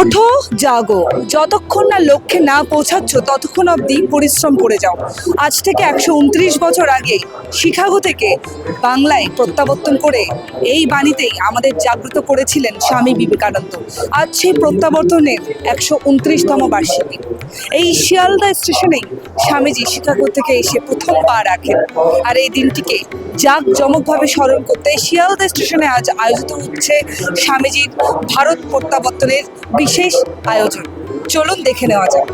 ওঠো, জাগো, যতক্ষণ না লক্ষ্যে না পৌঁছাচ্ছ ততক্ষণ অবধি পরিশ্রম করে যাও। আজ থেকে 129 বছর আগে শিকাগো থেকে বাংলায় প্রত্যাবর্তন করে এই বাণীতেই আমাদের জাগ্রত করেছিলেন স্বামী বিবেকানন্দ। আজ সেই প্রত্যাবর্তনের 129তম বার্ষিকী। এই শিয়ালদা স্টেশনেই স্বামীজি শিকাগো থেকে এসে প্রথম পা রাখেন। আর এই দিনটিকে জাঁকজমকভাবে স্মরণ করতে শিয়ালদা স্টেশনে আজ আয়োজিত হচ্ছে স্বামীজির ভারত প্রত্যাবর্তনের বিশেষ আয়োজন। চলুন দেখে নেওয়া যাক।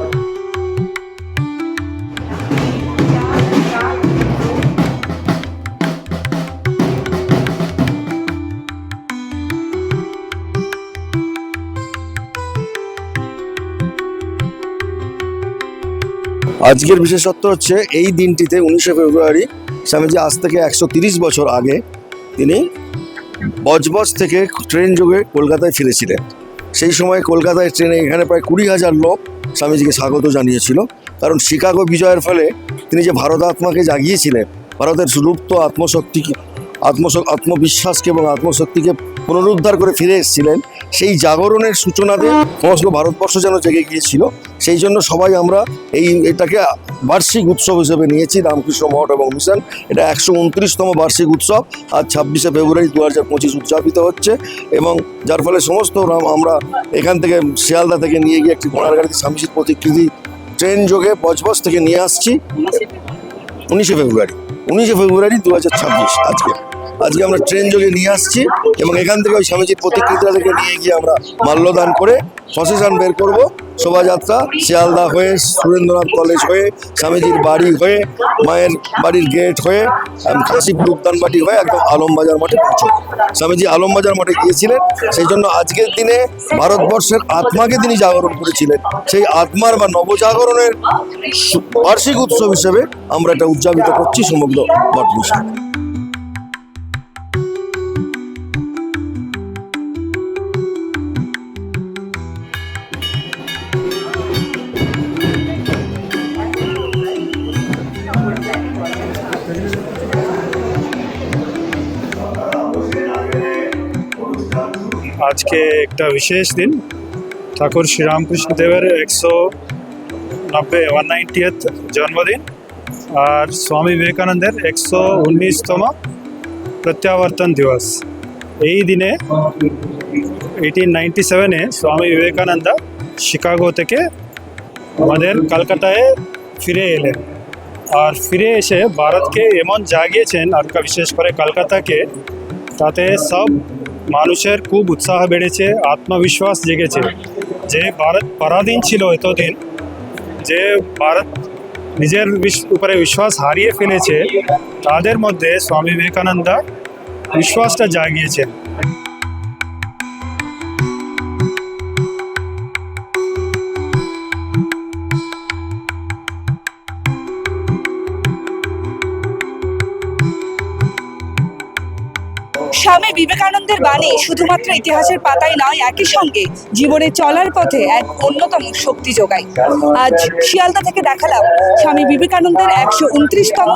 আজকের বিশেষত্ব হচ্ছে এই দিনটিতে 19শে ফেব্রুয়ারি স্বামীজি আজ থেকে 130 বছর আগে তিনি বজবজ থেকে ট্রেন যোগে কলকাতায় ফিরেছিলেন। সেই সময় কলকাতায় ট্রেনে এখানে প্রায় 20,000 লোক স্বামীজিকে স্বাগত জানিয়েছিল। কারণ শিকাগো বিজয়ের ফলে তিনি যে ভারত আত্মাকে জাগিয়েছিলেন, ভারতের সুলুপ্ত আত্মশক্তিকে আত্মবিশ্বাসকে এবং আত্মশক্তিকে পুনরুদ্ধার করে ফিরে এসেছিলেন, সেই জাগরণের সূচনাতে সমস্ত ভারতবর্ষ যেন জেগে গিয়েছিল। সেই জন্য সবাই আমরা এটাকে বার্ষিক উৎসব হিসেবে নিয়েছি। রামকৃষ্ণ মঠ এবং মিশন এটা 129তম বার্ষিক উৎসব আজ 26শে ফেব্রুয়ারি 2025 উদযাপিত হচ্ছে। এবং যার ফলে সমস্ত আমরা এখান থেকে শিয়ালদা থেকে নিয়ে গিয়ে একটি ঘোড়ার গাড়িতে স্বামীজির প্রতিকৃতি ট্রেন যোগে বজবজ থেকে নিয়ে আসছি 19শে ফেব্রুয়ারি 2026 আজকে আমরা ট্রেন যোগে নিয়ে আসছি এবং এখান থেকে ওই স্বামীজির প্রতিকৃতিটা থেকে নিয়ে গিয়ে আমরা মাল্যদান করে প্রসেশন বের করব। শোভাযাত্রা শিয়ালদা হয়ে, সুরেন্দ্রনাথ কলেজ হয়ে, স্বামীজির বাড়ি হয়ে, মায়ের বাড়ির গেট হয়ে, কাশীপুর উদ্যানবাটি হয়ে একদম আলমবাজার মঠে পৌঁছবে। স্বামীজি আলমবাজার মঠে গিয়েছিলেন, সেই জন্য আজকের দিনে ভারতবর্ষের আত্মাকে তিনি জাগরণ করেছিলেন। সেই আত্মার বা নবজাগরণের বার্ষিক উৎসব হিসেবে আমরা এটা উদযাপিত করছি সমগ্র ভারতবর্ষে। আজকে একটা বিশেষ দিন, ঠাকুর শ্রীরামকৃষ্ণ দেবের 190th জন্মদিন আর স্বামী বিবেকানন্দের 119তম প্রত্যাবর্তন দিবস। এই দিনে 1897-এ স্বামী বিবেকানন্দ শিকাগো থেকে আমাদের কলকাতায় ফিরে এলেন। আর ফিরে এসে ভারতকে এমন জাগিয়েছেন, আর বিশেষ করে কলকাতাকে, তাতে সব মানুষের খুব উৎসাহ বেড়েছে, আত্মবিশ্বাস জেগেছে। যে ভারত পরাধীন ছিল এতদিন, যে ভারত নিজের উপরে বিশ্বাস হারিয়ে ফেলেছে, তাদের মধ্যে স্বামী বিবেকানন্দ বিশ্বাসটা জাগিয়েছেন। স্বামী বিবেকানন্দের বাণী শুধুমাত্র ইতিহাসের পাতায় নয়, একই সঙ্গে জীবনে চলার পথে এক অন্যতম শক্তি যোগায়। আজ শিয়ালদা থেকে দেখালাম স্বামী বিবেকানন্দের 129তম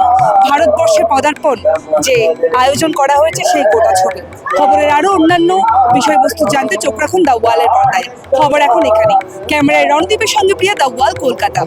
ভারতবর্ষে পদার্পণ যে আয়োজন করা হয়েছে সেই গোটা ছবি। খবরের আরও অন্যান্য বিষয়বস্তু জানতে চোখ রাখুন দ্য ওয়ালের পর্দায়। খবর এখন এখানে। ক্যামেরায় রণদীপের সঙ্গে প্রিয়া, দ্য ওয়াল, কলকাতা।